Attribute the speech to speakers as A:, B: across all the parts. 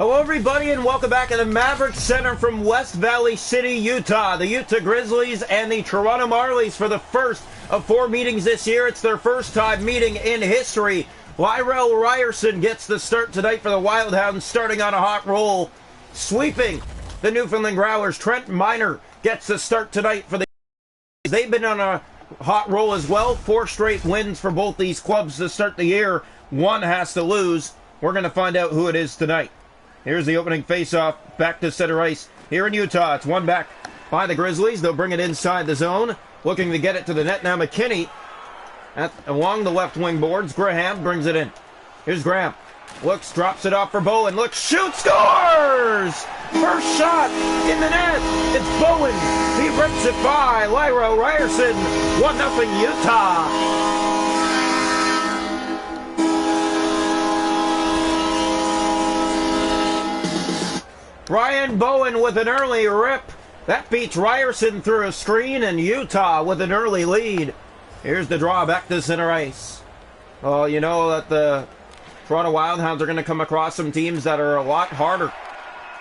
A: Hello everybody and welcome back to the Maverick Center from West Valley City, Utah. The Utah Grizzlies and the Toronto Marlies for the first of 4 meetings this year. It's their first time meeting in history. Lyrell Ryerson gets the start tonight for the Wild Hounds, starting on a hot roll, sweeping the Newfoundland Growlers. Trent Miner gets the start tonight for the They've been on a hot roll as well. 4 straight wins for both these clubs to start the year. One has to lose. We're going to find out who it is tonight. Here's the opening face-off, back to center ice here in Utah. It's one back by the Grizzlies. They'll bring it inside the zone, looking to get it to the net. Now McKinney along the left wing boards. Graham brings it in. Here's Graham. Looks, drops it off for Bowen. Looks, shoots, scores! First shot in the net. It's Bowen. He rips it by Lyrell Ryerson. 1-0 Utah. Ryan Bowen with an early rip. That beats Ryerson through a screen, and Utah with an early lead. Here's the draw back to center ice. Oh, you know that the Toronto Wildhounds are going to come across some teams that are a lot harder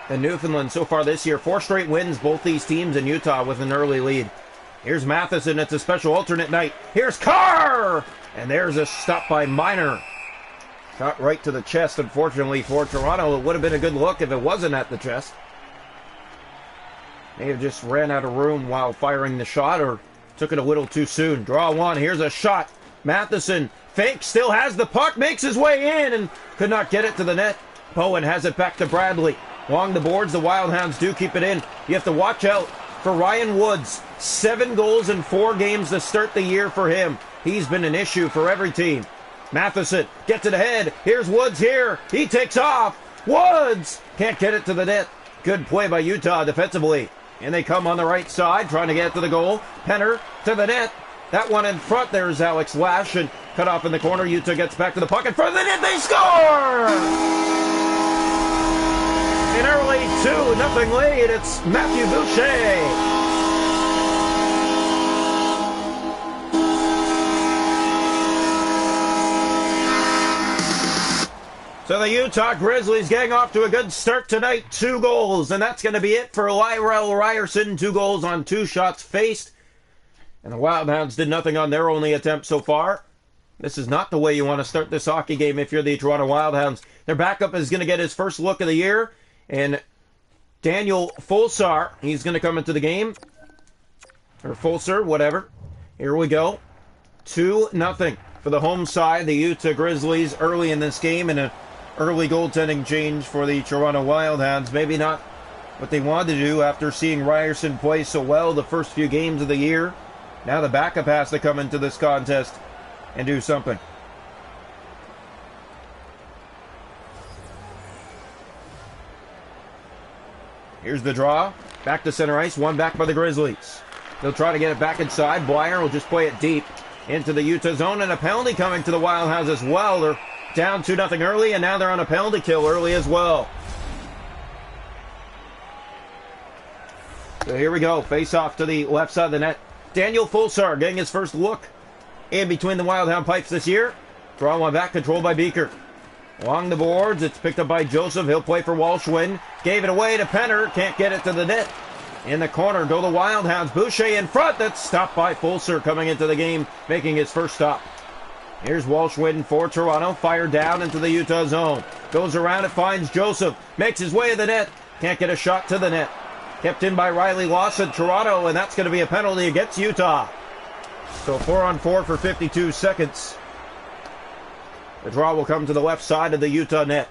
A: than Newfoundland so far this year. 4 straight wins, both these teams in Utah with an early lead. Here's Matheson. It's a special alternate night. Here's Carr! And there's a stop by Miner. Shot right to the chest, unfortunately, for Toronto. It would have been a good look if it wasn't at the chest. May have just ran out of room while firing the shot, or took it a little too soon. Draw one. Here's a shot. Matheson fakes, still has the puck, makes his way in, and could not get it to the net. Bowen has it back to Bradley. Along the boards, the Wildhounds do keep it in. You have to watch out for Ryan Woods. 7 goals in 4 games to start the year for him. He's been an issue for every team. Matheson gets it ahead. Here's Woods here. He takes off. Woods can't get it to the net. Good play by Utah defensively. And they come on the right side, trying to get it to the goal. Penner to the net. That one in front. There's Alex Lash, and cut off in the corner. Utah gets back to the puck in front of the net. They score! An early 2-0 lead. It's Matthew Boucher. So the Utah Grizzlies getting off to a good start tonight. 2 goals, and that's going to be it for Lyrell Ryerson. 2 goals on 2 shots faced. And the Wildhounds did nothing on their only attempt so far. This is not the way you want to start this hockey game if you're the Toronto Wildhounds. Their backup is going to get his first look of the year. And Daniel Fulsar, he's going to come into the game. Or Fulsar, whatever. Here we go. 2-0 for the home side. The Utah Grizzlies early in this game, and a early goaltending change for the Toronto Wildhounds. Maybe not what they wanted to do after seeing Ryerson play so well the first few games of the year. Now the backup has to come into this contest and do something. Here's the draw. Back to center ice. One back by the Grizzlies. They'll try to get it back inside. Blyer will just play it deep into the Utah zone, and a penalty coming to the Wildhounds as well. They're down 2-0 early, and now they're on a penalty kill early as well. So here we go. Face off to the left side of the net. Daniel Fulsar getting his first look in between the Wildhound pipes this year. Draw one back, controlled by Beaker. Along the boards, it's picked up by Joseph. He'll play for Walshwin. Gave it away to Penner. Can't get it to the net. In the corner go the Wildhounds. Boucher in front. That's stopped by Fulsar coming into the game, making his first stop. Here's Walshwin for Toronto. Fired down into the Utah zone. Goes around, it finds Joseph. Makes his way to the net. Can't get a shot to the net. Kept in by Riley Lawson, Toronto, and that's going to be a penalty against Utah. So 4-on-4 for 52 seconds. The draw will come to the left side of the Utah net.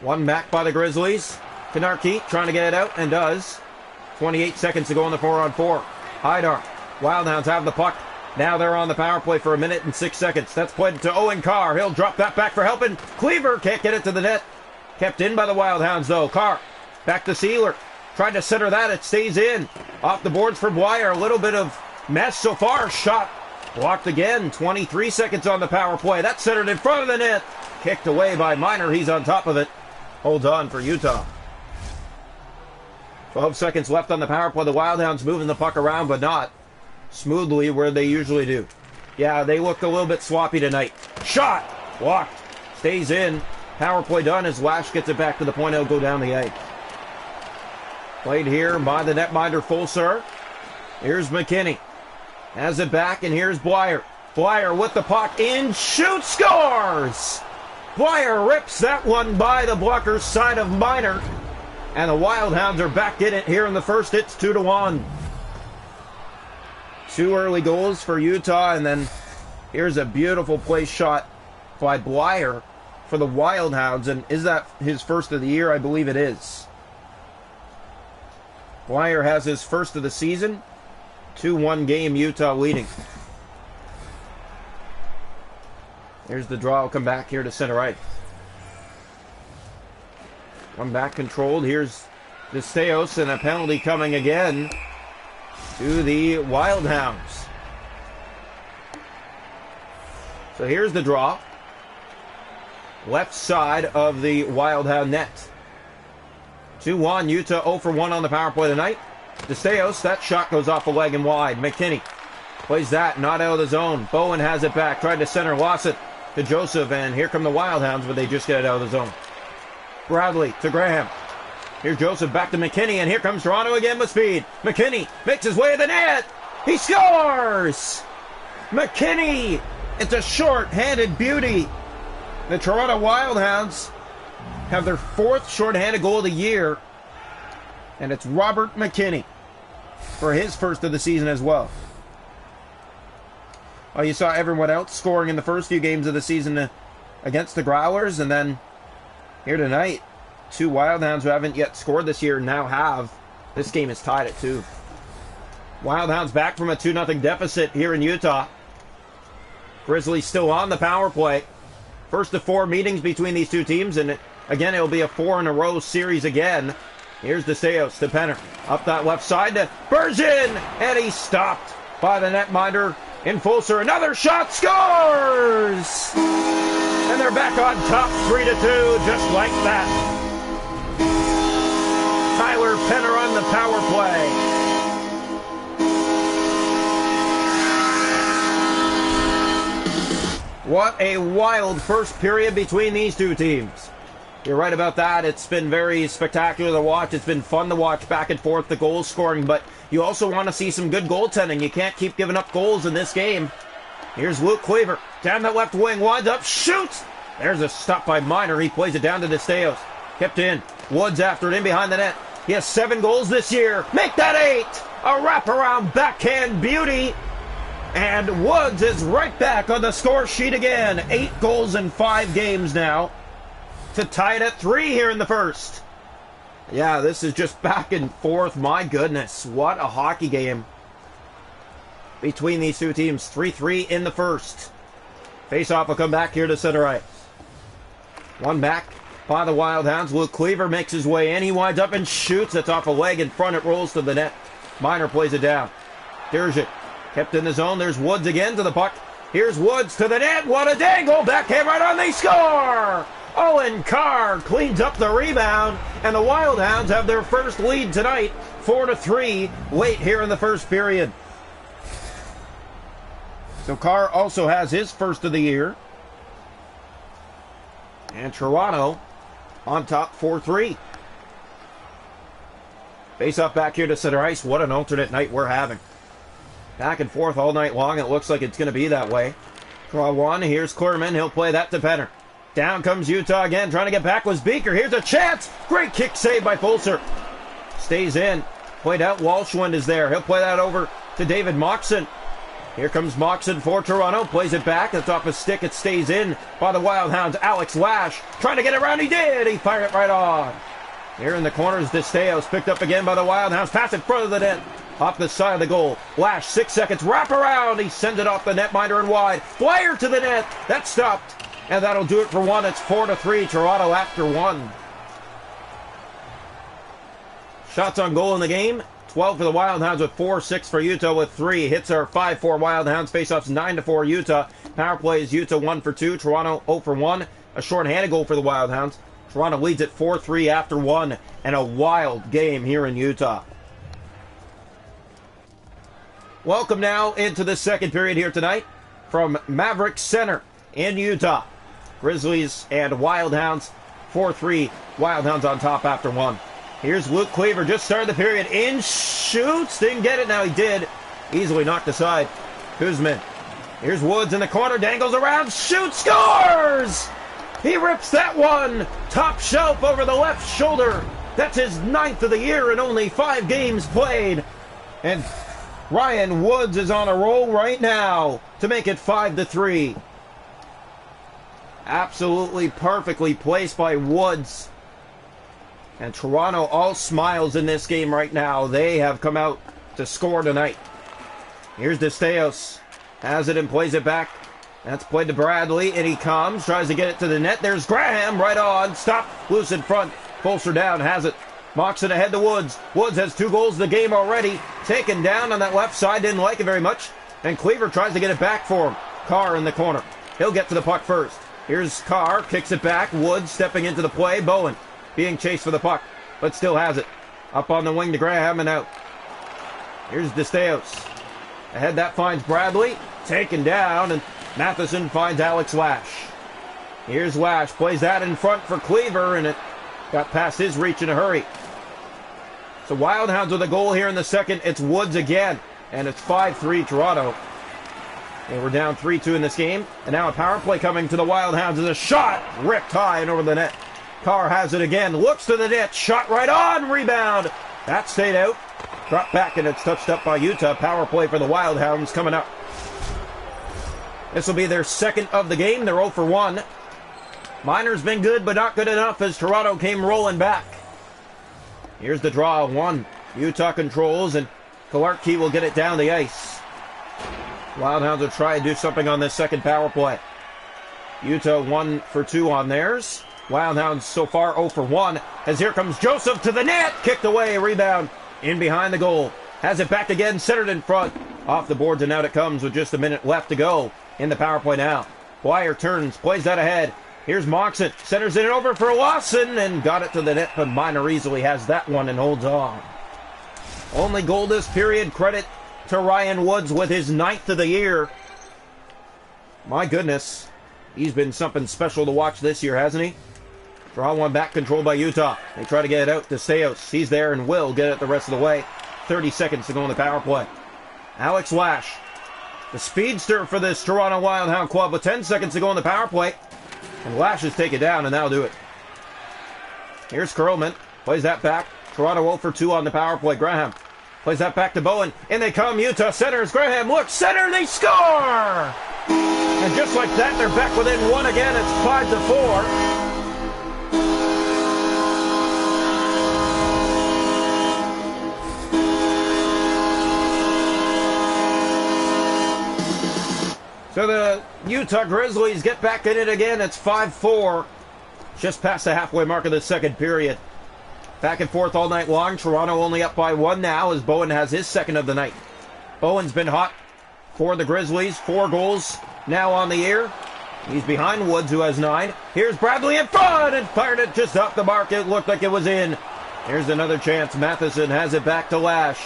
A: One back by the Grizzlies. Kanarki trying to get it out, and does. 28 seconds to go on the 4-on-4. Haidar. Wildhounds have the puck. Now they're on the power play for 1 minute and 6 seconds. That's played to Owen Carr. He'll drop that back for helping. Cleaver can't get it to the net. Kept in by the Wildhounds, though. Carr back to Sealer. Tried to center that. It stays in. Off the boards for Blyer. A little bit of mess so far. Shot blocked again. 23 seconds on the power play. That's centered in front of the net. Kicked away by Miner. He's on top of it. Holds on for Utah. 12 seconds left on the power play. The Wildhounds moving the puck around, but not smoothly where they usually do. Yeah, they look a little bit sloppy tonight. Shot! Blocked. Stays in. Power play done as Lash gets it back to the point. He'll go down the ice. Played here by the netminder Fulser. Here's McKinney. Has it back, and here's Blyer. Blyer with the puck in, shoots, scores! Blyer rips that one by the blocker's side of Minor. And the Wild Hounds are back in it here in the first. It's 2-1. 2 early goals for Utah, and then here's a beautiful play shot by Blyer for the Wild Hounds. And is that his first of the year? I believe it is. Blyer has his first of the season. 2-1 game, Utah leading. Here's the draw. I'll come back here to center ice. One back controlled. Here's DeSteos, and a penalty coming again to the Wild Hounds. So here's the draw. Left side of the Wild Hound net. 2-1, Utah 0 for 1 on the power play tonight. DeSteos, that shot goes off the leg and wide. McKinney plays that, not out of the zone. Bowen has it back, tried to center, lost it to Joseph, and here come the Wild Hounds, but they just get it out of the zone. Bradley to Graham. Here's Joseph back to McKinney, and here comes Toronto again with speed. McKinney makes his way to the net. He scores! McKinney! It's a short-handed beauty. The Toronto Wild Hounds have their 4th short-handed goal of the year, and it's Robert McKinney for his first of the season as well. Oh, you saw everyone else scoring in the first few games of the season against the Growlers, and then here tonight, 2 Wild Hounds who haven't yet scored this year now have. This game is tied at 2. Wild Hounds back from a 2-0 deficit here in Utah. Grizzlies still on the power play. First of 4 meetings between these two teams, and again, it'll be a 4-in-a-row series again. Here's DeSteos to Penner. Up that left side to Bergin, and he's stopped by the netminder in Fulser. Another shot, scores! And they're back on top 3-2, just like that. Tyler Penner on the power play. What a wild first period between these two teams. You're right about that. It's been very spectacular to watch. It's been fun to watch back and forth, the goal scoring, but you also want to see some good goaltending. You can't keep giving up goals in this game. Here's Luke Cleaver. Down the left wing, winds up, shoots! There's a stop by Minor. He plays it down to DeSteos. Kept in. Woods after it in behind the net. He has 7 goals this year. Make that 8! A wraparound backhand beauty. And Woods is right back on the score sheet again. 8 goals in 5 games now to tie it at 3 here in the first. Yeah, this is just back and forth. My goodness, what a hockey game between these two teams. 3-3 in the first. Face-off will come back here to center ice. One back by the Wild Hounds. Luke Cleaver makes his way in. He winds up and shoots. It's off a leg in front. It rolls to the net. Minor plays it down. Derjic kept in the zone. There's Woods again to the puck. Here's Woods to the net. What a dangle. Backhand right on. They score! Owen Carr cleans up the rebound. And the Wild Hounds have their first lead tonight. 4-3 late here in the first period. So Carr also has his first of the year. And Toronto on top 4-3. Face off back here to center ice. What an alternate night we're having. Back and forth all night long. It looks like it's going to be that way. Draw one. Here's Klurman. He'll play that to Penner. Down comes Utah again. Trying to get back was Beaker. Here's a chance. Great kick save by Fulser. Stays in. Played out. Walshwind is there. He'll play that over to David Moxon. Here comes Moxon for Toronto. Plays it back. It's off a stick. It stays in by the Wild Hounds. Alex Lash trying to get it around. He did. He fired it right on. Here in the corners, DeSteos picked up again by the Wild Hounds. Pass in front of the net. Off the side of the goal. Lash, 6 seconds. Wrap around. He sends it off the netminder and wide. Flyer to the net. That stopped. And that'll do it for one. It's 4-3. Toronto after one. Shots on goal in the game. 12 for the Wild Hounds with 4, 6 for Utah with 3. Hits are 5-4 Wild Hounds. Faceoffs 9-4 Utah. Power play is Utah 1 for 2. Toronto 0 for 1. A short-handed goal for the Wild Hounds. Toronto leads at 4-3 after 1. And a wild game here in Utah. Welcome now into the second period here tonight from Maverick Center in Utah. Grizzlies and Wild Hounds. 4-3, Wild Hounds on top after one. Here's Luke Cleaver, just started the period. In, shoots, didn't get it, now he did. Easily knocked aside. Kuzmin. Here's Woods in the corner, dangles around, shoots, scores! He rips that one! Top shelf over the left shoulder. That's his 9th of the year in only 5 games played. And Ryan Woods is on a roll right now to make it 5-3. Absolutely perfectly placed by Woods. And Toronto all smiles in this game right now. They have come out to score tonight. Here's DeSteos. Has it and plays it back. That's played to Bradley, and he comes, tries to get it to the net. There's Graham, right on. Stop, loose in front. Fulcher down, has it. Moxon ahead to Woods. Woods has 2 goals in the game already. Taken down on that left side, didn't like it very much. And Cleaver tries to get it back for him. Carr in the corner. He'll get to the puck first. Here's Carr, kicks it back. Woods stepping into the play. Bowen being chased for the puck, but still has it. Up on the wing to Graham and out. Here's DeSteos. Ahead, that finds Bradley. Taken down, and Matheson finds Alex Lash. Here's Lash. Plays that in front for Cleaver, and it got past his reach in a hurry. So Wild Hounds with a goal here in the second. It's Woods again, and it's 5-3 Toronto. And we're down 3-2 in this game. And now a power play coming to the Wild Hounds. Is a shot ripped high and over the net. Carr has it again. Looks to the net. Shot right on. Rebound. That stayed out. Dropped back, and it's touched up by Utah. Power play for the Wild Hounds coming up. This will be their second of the game. They're 0 for 1. Minor's been good, but not good enough as Toronto came rolling back. Here's the draw. 1. Utah controls, and Kolarski will get it down the ice. Wild Hounds will try and do something on this second power play. Utah 1 for 2 on theirs. Wild Hounds so far 0 for 1. As here comes Joseph to the net. Kicked away. Rebound in behind the goal. Has it back again. Centered in front. Off the boards, and out it comes with just a minute left to go in the power play now. Dwyer turns. Plays that ahead. Here's Moxon. Centers it over for Lawson and got it to the net, but Minor easily has that one and holds on. Only goal this period. Credit to Ryan Woods with his 9th of the year. My goodness. He's been something special to watch this year, hasn't he? Draw one back, controlled by Utah. They try to get it out to Steos. He's there and will get it the rest of the way. 30 seconds to go in the power play. Alex Lash, the speedster for this Toronto Wild Hound club, with 10 seconds to go in the power play. And Lash has taken it down, and that'll do it. Here's Curlman. Plays that back. Toronto 0 for 2 on the power play. Graham plays that back to Bowen. In they come. Utah centers. Graham looks. Center. They score! And just like that, they're back within 1 again. It's 5-4. So the Utah Grizzlies get back in it again. It's 5-4. Just past the halfway mark of the second period. Back and forth all night long. Toronto only up by 1 now as Bowen has his second of the night. Bowen's been hot for the Grizzlies. 4 goals now on the year. He's behind Woods, who has 9. Here's Bradley in front and fired it just off the mark. It looked like it was in. Here's another chance. Matheson has it back to Lash.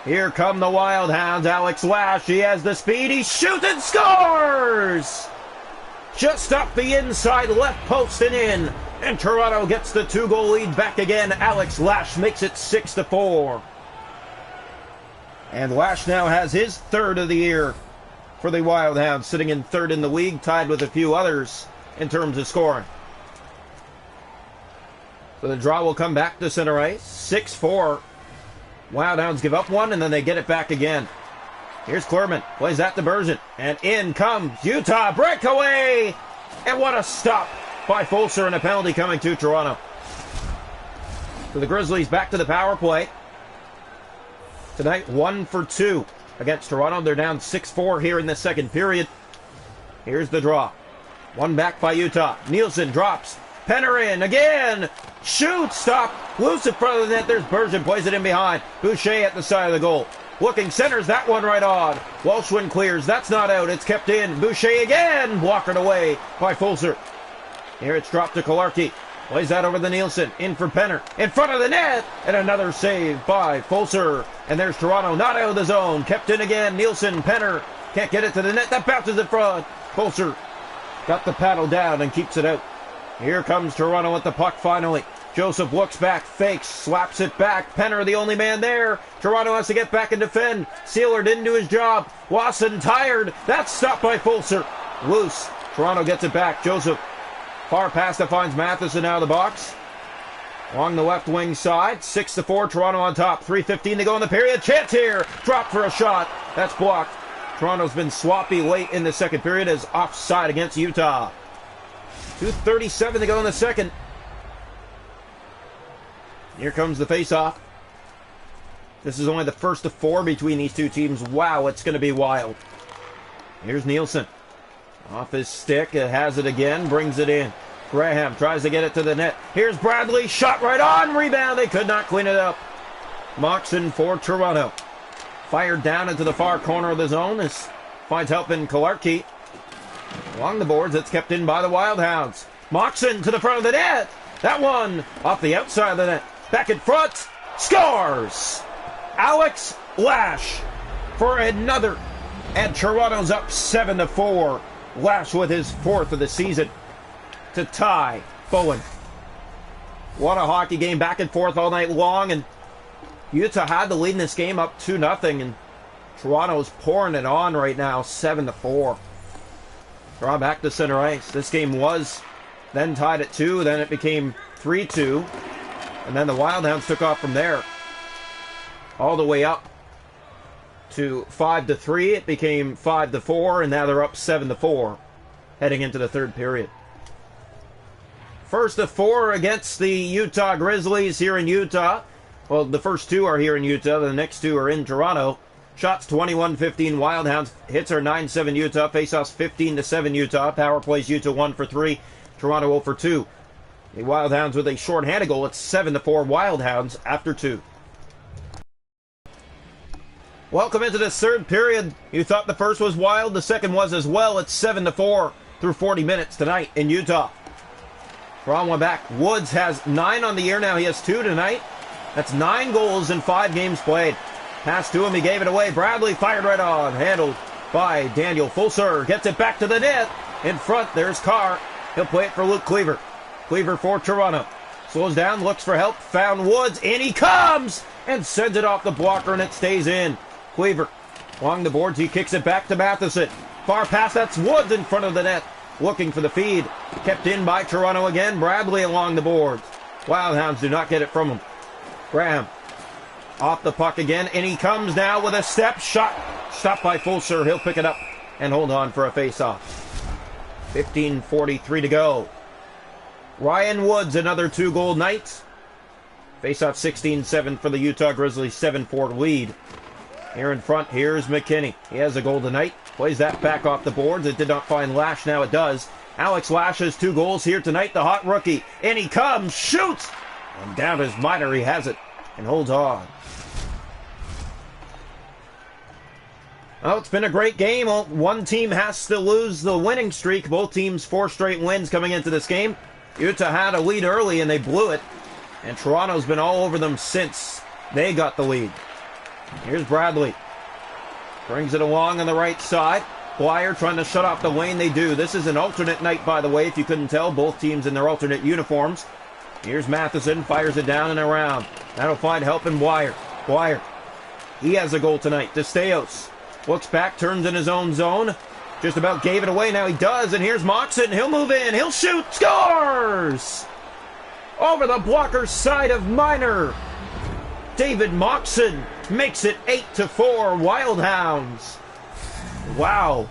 A: Here come the Wild Hounds. Alex Lash, he has the speed. He shoots and scores! Just up the inside left post and in. And Toronto gets the 2-goal lead back again. Alex Lash makes it 6-4. And Lash now has his 3rd of the year for the Wild Hounds, sitting in 3rd in the league, tied with a few others in terms of scoring. So the draw will come back to center ice. 6-4. Wild Hounds give up 1, and then they get it back again. Here's Clermont. Plays that to Bergen. And in comes Utah. Breakaway! And what a stop by Fulcher, and a penalty coming to Toronto. So the Grizzlies back to the power play. Tonight, 1 for 2 against Toronto. They're down 6-4 here in the second period. Here's the draw. 1 back by Utah. Nielsen drops. Penner in again. Shoot. Stop. Loose in front of the net. There's Bergen. Plays it in behind. Boucher at the side of the goal. Looking, centers that one right on. Welshwin clears. That's not out. It's kept in. Boucher again. Blockered away by Fulcher. Here it's dropped to Kolarski. Plays that over the Nielsen. In for Penner. In front of the net. And another save by Fulcher. And there's Toronto. Not out of the zone. Kept in again. Nielsen. Penner. Can't get it to the net. That bounces in front. Fulcher Got the paddle down and keeps it out. Here comes Toronto with the puck finally. Joseph looks back, fakes, slaps it back. Penner the only man there. Toronto has to get back and defend. Sealer didn't do his job. Wasson tired. That's stopped by Fulser. Loose. Toronto gets it back. Joseph far past that finds Matheson out of the box. Along the left wing side. 6-4. Toronto on top. 3:15 to go in the period. Chance here. Drop for a shot. That's blocked. Toronto's been sloppy late in the second period as offside against Utah. 2:37 to go in the second. Here comes the face-off. This is only the first of 4 between these two teams. Wow, it's going to be wild. Here's Nielsen. Off his stick, has it again, brings it in. Graham tries to get it to the net. Here's Bradley, shot right on, rebound. They could not clean it up. Moxon for Toronto. Fired down into the far corner of the zone. This finds help in Kalarki. Along the boards, it's kept in by the Wild Hounds. Moxon to the front of the net. That one off the outside of the net. Back in front, scores! Alex Lash for another. And Toronto's up 7-4. Lash with his 4th of the season to tie Bowen. What a hockey game, back and forth all night long, and Utah had the lead in this game up 2-0, and Toronto's pouring it on right now, 7-4. Draw back to center ice. This game was then tied at 2, then it became 3-2, and then the Wild Hounds took off from there. All the way up to 5-3, it became 5-4, and now they're up 7-4, heading into the third period. First of 4 against the Utah Grizzlies here in Utah. Well, the first 2 are here in Utah, the next 2 are in Toronto. Shots 21-15 Wild Hounds, hits are 9-7 Utah, faceoffs 15-7 Utah, power plays Utah 1 for 3, Toronto 0 for 2. The Wild Hounds with a shorthanded goal, it's 7-4 Wild Hounds after 2. Welcome into this third period. You thought the first was wild, the second was as well. It's 7-4 through 40 minutes tonight in Utah. Draw one back. Woods has 9 on the year now. He has 2 tonight. That's 9 goals in 5 games played. Pass to him, he gave it away. Bradley fired right on. Handled by Daniel Fulser. Gets it back to the net. In front, there's Carr. He'll play it for Luke Cleaver. Cleaver for Toronto. Slows down, looks for help. Found Woods. In he comes! And sends it off the blocker, and it stays in. Cleaver along the boards. He kicks it back to Matheson. Far pass. That's Woods in front of the net. Looking for the feed. Kept in by Toronto again. Bradley along the boards. Wild Hounds do not get it from him. Graham off the puck again, and he comes now with a step shot. Stopped by Fulser. He'll pick it up and hold on for a face-off. 15:43 to go. Ryan Woods, another 2-goal night. Face-off 16-7 for the Utah Grizzlies, 7-4 lead. Here in front, here's McKinney. He has a goal tonight. Plays that back off the boards. It did not find Lash, now it does. Alex Lash has 2 goals here tonight, the hot rookie. And he comes, shoots! And down his minor, he has it, and holds on. Well, it's been a great game. One team has to lose the winning streak. Both teams 4 straight wins coming into this game. Utah had a lead early, and they blew it. And Toronto's been all over them since they got the lead. Here's Bradley. Brings it along on the right side. Blyer trying to shut off the lane. They do. This is an alternate night, by the way, if you couldn't tell. Both teams in their alternate uniforms. Here's Matheson. Fires it down and around. That'll find help in Blyer. Blyer. He has a goal tonight. DeSteos looks back, turns in his own zone. Just about gave it away. Now he does. And here's Moxon. He'll move in. He'll shoot. Scores! Over the blocker's side of Minor. David Moxon makes it 8-4 Wild Hounds. Wow.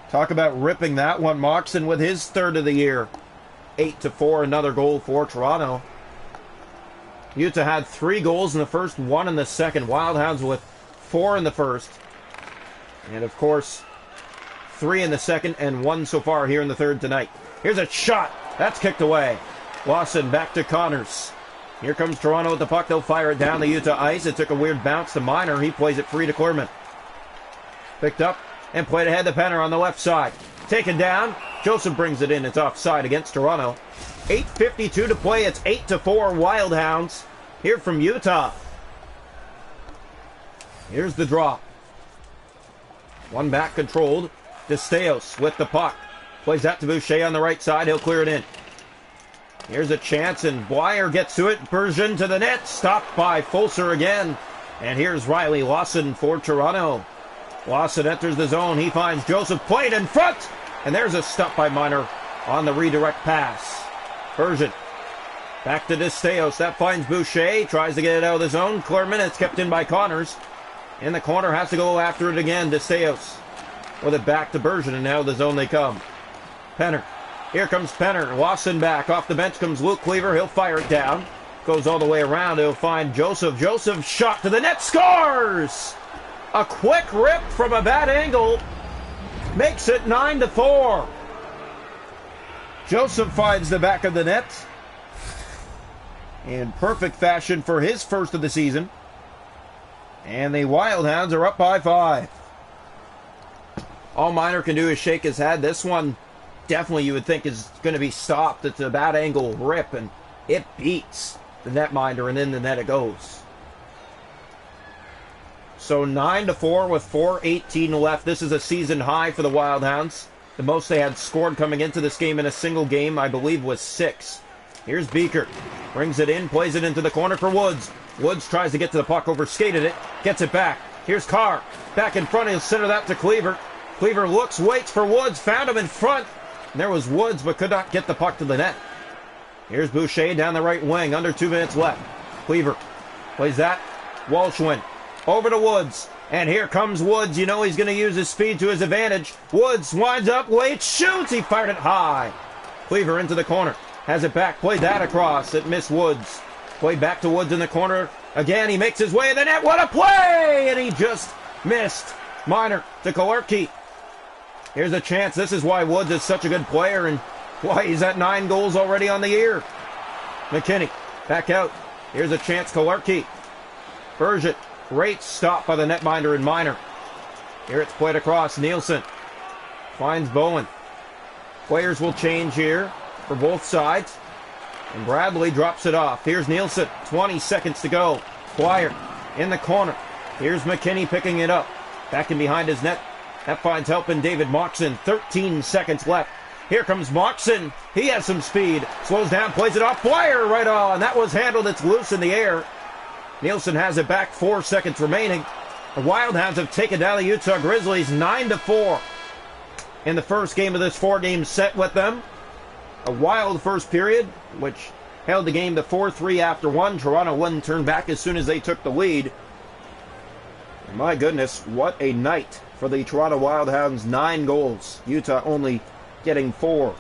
A: Talk about ripping that one. Moxon with his 3rd of the year. 8-4, another goal for Toronto. Utah had 3 goals in the first, 1 in the second. Wild Hounds with 4 in the first. And of course, 3 in the second and 1 so far here in the third tonight. Here's a shot. That's kicked away. Lawson back to Connors. Here comes Toronto with the puck. They'll fire it down the Utah ice. It took a weird bounce to Minor. He plays it free to Clearman. Picked up and played ahead to Penner on the left side. Taken down. Joseph brings it in. It's offside against Toronto. 8:52 to play. It's 8-4 Wild Hounds here from Utah. Here's the draw. One back controlled. DeSteos with the puck. Plays that to Boucher on the right side. He'll clear it in. Here's a chance, and Dwyer gets to it. Bergeron to the net. Stopped by Fulser again. And here's Riley Lawson for Toronto. Lawson enters the zone. He finds Joseph played in front. And there's a stop by Minor on the redirect pass. Bergeron back to DeSteos. That finds Boucher. Tries to get it out of the zone. Clearman, it's kept in by Connors. In the corner, has to go after it again. DeSteos with it back to Bergeron, and now the zone they come. Penner. Here comes Penner. Lawson back. Off the bench comes Luke Cleaver. He'll fire it down. Goes all the way around. He'll find Joseph. Joseph shot to the net. Scores! A quick rip from a bad angle. Makes it 9-4. Joseph finds the back of the net. In perfect fashion for his first of the season. And the Wildhounds are up by 5. All Minor can do is shake his head. This one definitely you would think is going to be stopped. It's a bad angle rip, and it beats the netminder, and in the net it goes. So 9-4 with 4:18 left. This is a season high for the Wildhounds. The most they had scored coming into this game in a single game, I believe, was 6. Here's Beaker. Brings it in, plays it into the corner for Woods. Woods tries to get to the puck, overskated it, gets it back. Here's Carr. Back in front, he'll center that to Cleaver. Cleaver looks, waits for Woods, found him in front. And there was Woods, but could not get the puck to the net. Here's Boucher down the right wing, under 2 minutes left. Cleaver plays that. Walshwin over to Woods. And here comes Woods. You know he's going to use his speed to his advantage. Woods winds up, waits, shoots. He fired it high. Cleaver into the corner. Has it back, played that across. It missed Woods. Played back to Woods in the corner. Again, he makes his way in the net. What a play! And he just missed. Minor to Kalerke. Here's a chance. This is why Woods is such a good player and why he's at 9 goals already on the year. McKinney back out. Here's a chance. Kalerke. Bergeron. Great stop by the netminder and Minor. Here it's played across. Nielsen finds Bowen. Players will change here for both sides. And Bradley drops it off. Here's Nielsen. 20 seconds to go. Dwyer in the corner. Here's McKinney picking it up. Back in behind his net. That finds help in David Moxon. 13 seconds left. Here comes Moxon. He has some speed. Slows down, plays it off. Dwyer right on. That was handled. It's loose in the air. Nielsen has it back. 4 seconds remaining. The Wildhounds have taken down the Utah Grizzlies 9-4 in the first game of this 4-game set with them. A wild first period, which held the game to 4-3 after 1. Toronto wouldn't turn back as soon as they took the lead. And my goodness, what a night for the Toronto Wildhounds. 9 goals. Utah only getting 4.